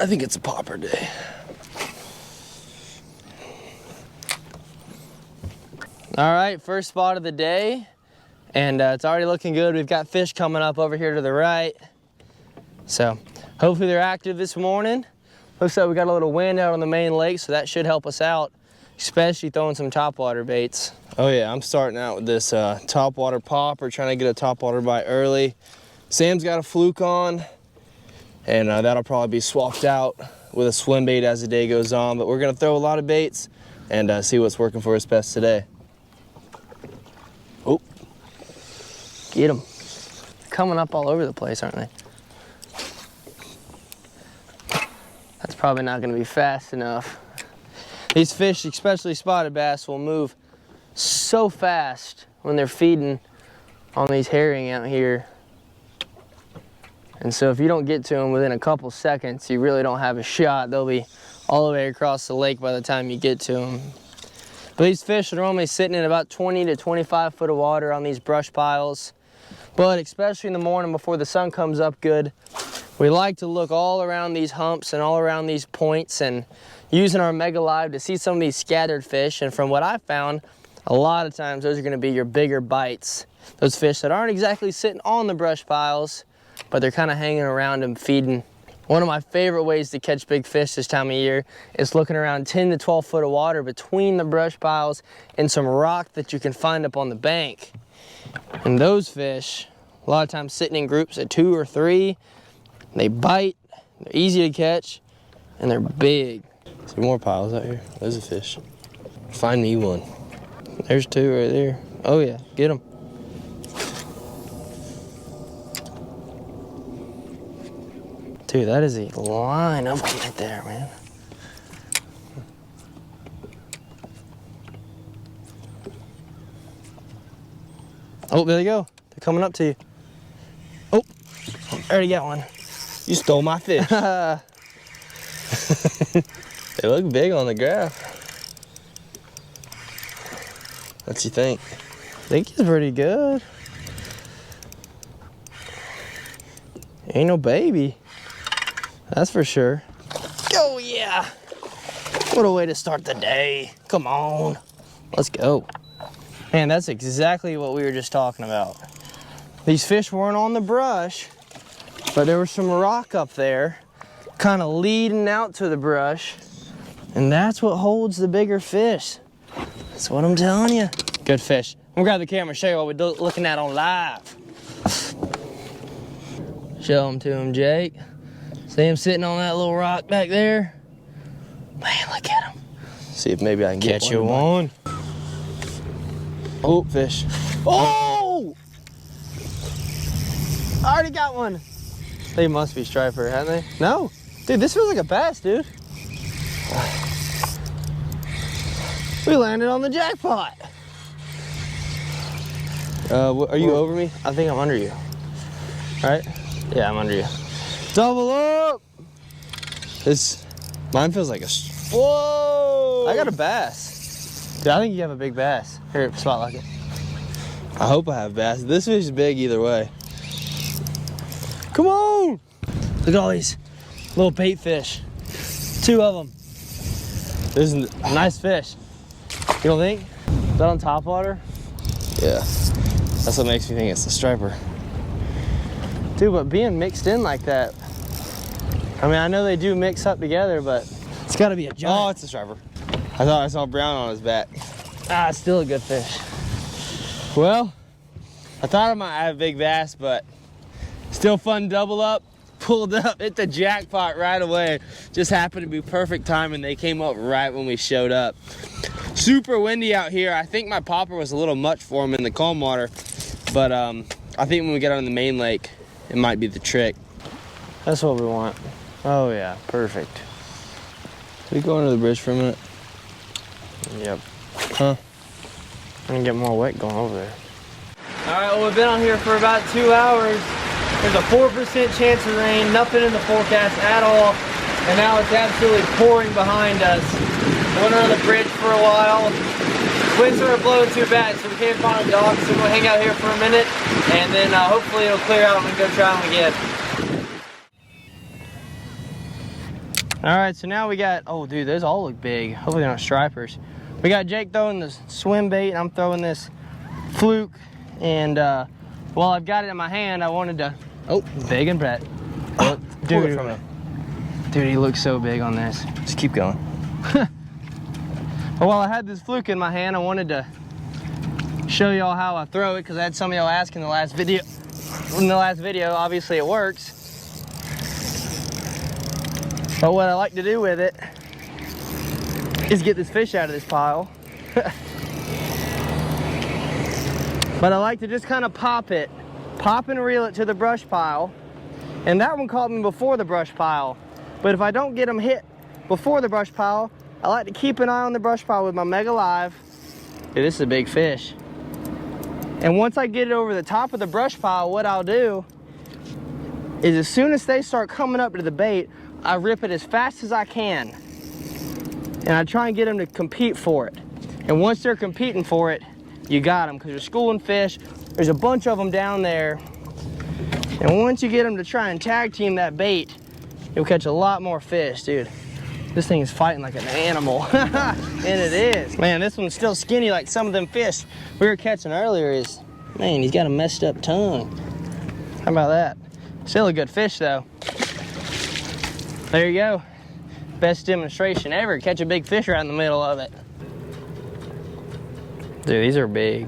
I think it's a popper day. All right, first spot of the day, and it's already looking good. We've got fish coming up over here to the right. So hopefully they're active this morning. Looks like we got a little wind out on the main lake, so that should help us out, especially throwing some topwater baits. Oh yeah, I'm starting out with this topwater popper, trying to get a topwater bite early. Sam's got a fluke on, and that'll probably be swapped out with a swim bait as the day goes on, but we're gonna throw a lot of baits and see what's working for us best today. Oh, get them. Coming up all over the place, aren't they? That's probably not gonna be fast enough. These fish, especially spotted bass, will move so fast when they're feeding on these herring out here. And so if you don't get to them within a couple seconds, you really don't have a shot. They'll be all the way across the lake by the time you get to them. But these fish are normally sitting in about 20 to 25 foot of water on these brush piles. But especially in the morning before the sun comes up good, we like to look all around these humps and all around these points and using our MEGABAG to see some of these scattered fish. And from what I found, a lot of times those are gonna be your bigger bites. Those fish that aren't exactly sitting on the brush piles, but they're kind of hanging around them feeding. One of my favorite ways to catch big fish this time of year is looking around 10 to 12 foot of water between the brush piles and some rock that you can find up on the bank. And those fish, a lot of times sitting in groups of 2 or 3, they bite, they're easy to catch, and they're big. Some more piles out here. There's a fish. Find me one. There's 2 right there. Oh yeah, get them. Dude, that is a line of them right there, man. Oh, there they go. They're coming up to you. Oh, I already got one. You stole my fish. They look big on the graph. What you think? I think he's pretty good. Ain't no baby. That's for sure. Oh yeah! What a way to start the day. Come on, let's go. Man, that's exactly what we were just talking about. These fish weren't on the brush, but there was some rock up there, kind of leading out to the brush, and that's what holds the bigger fish. That's what I'm telling you. Good fish. I'm gonna grab the camera and show you what we're looking at on live. Show them to him, Jake. See him sitting on that little rock back there? Man, look at him. See if maybe I can catch you one. Oh, fish. Oh! I already got one. They must be striper, haven't they? No. Dude, this feels like a bass, dude. We landed on the jackpot. Are you over me? I think I'm under you. All right? Yeah, I'm under you. Double up! Mine feels like a... Whoa! I got a bass. Dude, I think you have a big bass. Here, spotlight it. I hope I have bass. This fish is big either way. Come on! Look at all these little bait fish. 2 of them. This is a nice fish. You don't think? Is that on topwater? Yeah. That's what makes me think it's the striper. Dude, but being mixed in like that, I mean, I know they do mix up together, but it's gotta be a giant. Oh, it's a striper. I thought I saw brown on his back. Ah, it's still a good fish. Well, I thought I might have a big bass, but still fun double up. Pulled up, hit the jackpot right away. Just happened to be perfect timing. They came up right when we showed up. Super windy out here. I think my popper was a little much for him in the calm water, but I think when we get on the main lake, it might be the trick. That's what we want. Oh yeah, perfect. Can we go under the bridge for a minute? Yep. Huh? I'm gonna get more wet going over there. All right, well, we've been on here for about 2 hours. There's a 4% chance of rain, nothing in the forecast at all. And now it's absolutely pouring behind us. Went under the bridge for a while. Winds aren't blowing too bad, so we can't find a dock, so we'll hang out here for a minute, and then hopefully it'll clear out and we can go try them again. All right, so now we got, oh dude, those all look big. Hopefully they're not stripers. We got Jake throwing the swim bait, and I'm throwing this fluke. And while I've got it in my hand, I wanted to, oh, big and Brett. Oh, dude, from him. Dude, he looks so big on this. Just keep going. But while I had this fluke in my hand, I wanted to show y'all how I throw it, because I had some of y'all ask in the last video. In the last video, obviously it works. But what I like to do with it is get this fish out of this pile. But I like to just kind of pop and reel it to the brush pile. And that one caught me before the brush pile. But if I don't get them hit before the brush pile, I like to keep an eye on the brush pile with my Mega Live. Dude, this is a big fish. And once I get it over the top of the brush pile, what I'll do is as soon as they start coming up to the bait, I rip it as fast as I can. And I try and get them to compete for it. And once they're competing for it, you got them, because they're schooling fish. There's a bunch of them down there. And once you get them to try and tag team that bait, you'll catch a lot more fish, dude. This thing is fighting like an animal. And it is. Man, this one's still skinny like some of them fish we were catching earlier. Man, he's got a messed up tongue. How about that? Still a good fish though. There you go. Best demonstration ever. Catch a big fish right in the middle of it. Dude, these are big.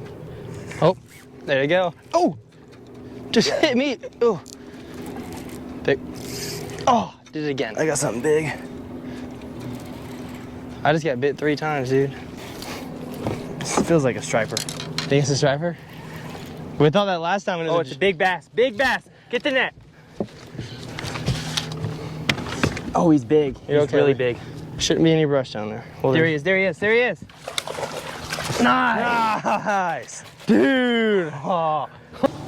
Oh, there you go. Oh, just hit me. Oh, big. Oh, did it again. I got something big. I just got bit 3 times, dude. This feels like a striper. Think it's a striper? We thought that last time. Oh, it's a big bass. Big bass. Get the net. Oh, he's big. He's okay? Really big. Shouldn't be any brush down there. Well, there he is. There he is. There he is. Nice. Nice. Dude. Oh.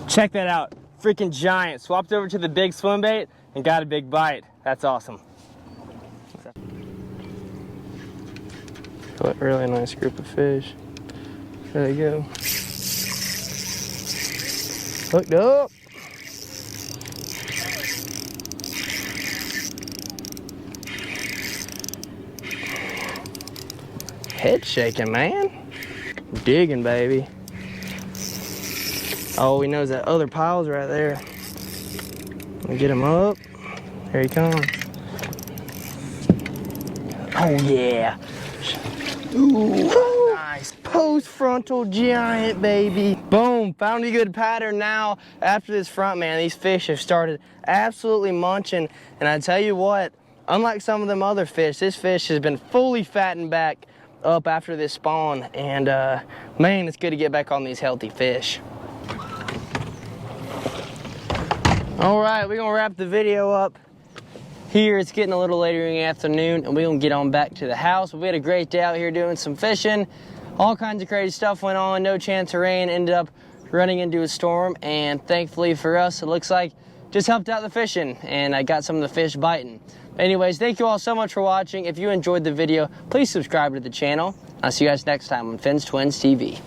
Check that out. Freaking giant. Swapped over to the big swim bait and got a big bite. That's awesome. A really nice group of fish. There you go. Hooked up. Head shaking, man. Digging, baby. Oh, he knows that other pile's right there. Let me get him up. Here he comes. Oh, yeah. Ooh, nice. Post-frontal giant, baby. Boom, found a good pattern now. After this front, man, these fish have started absolutely munching. And I tell you what, unlike some of them other fish, this fish has been fully fattened back up after this spawn. And man, it's good to get back on these healthy fish. All right, we're gonna wrap the video up here. It's getting a little later in the afternoon, and we're gonna get on back to the house. We had a great day out here doing some fishing. All kinds of crazy stuff went on. No chance of rain. Ended up running into a storm, and thankfully for us, it looks like just helped out the fishing, and I got some of the fish biting. Anyways, thank you all so much for watching. If you enjoyed the video, please subscribe to the channel. I'll see you guys next time on Finn's Twins TV.